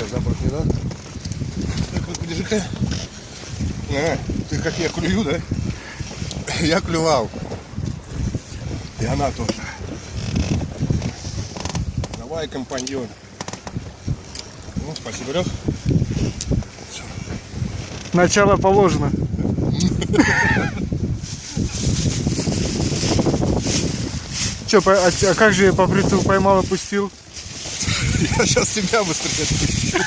Запах не надо. Так, держи-ка. Ты как я клюю, да? Я клювал. И она тоже. Давай, компаньон. Ну, спасибо, Лех. Начало положено. Че, а как же я по прицелу поймал, опустил? Я сейчас тебя быстрее отпущу.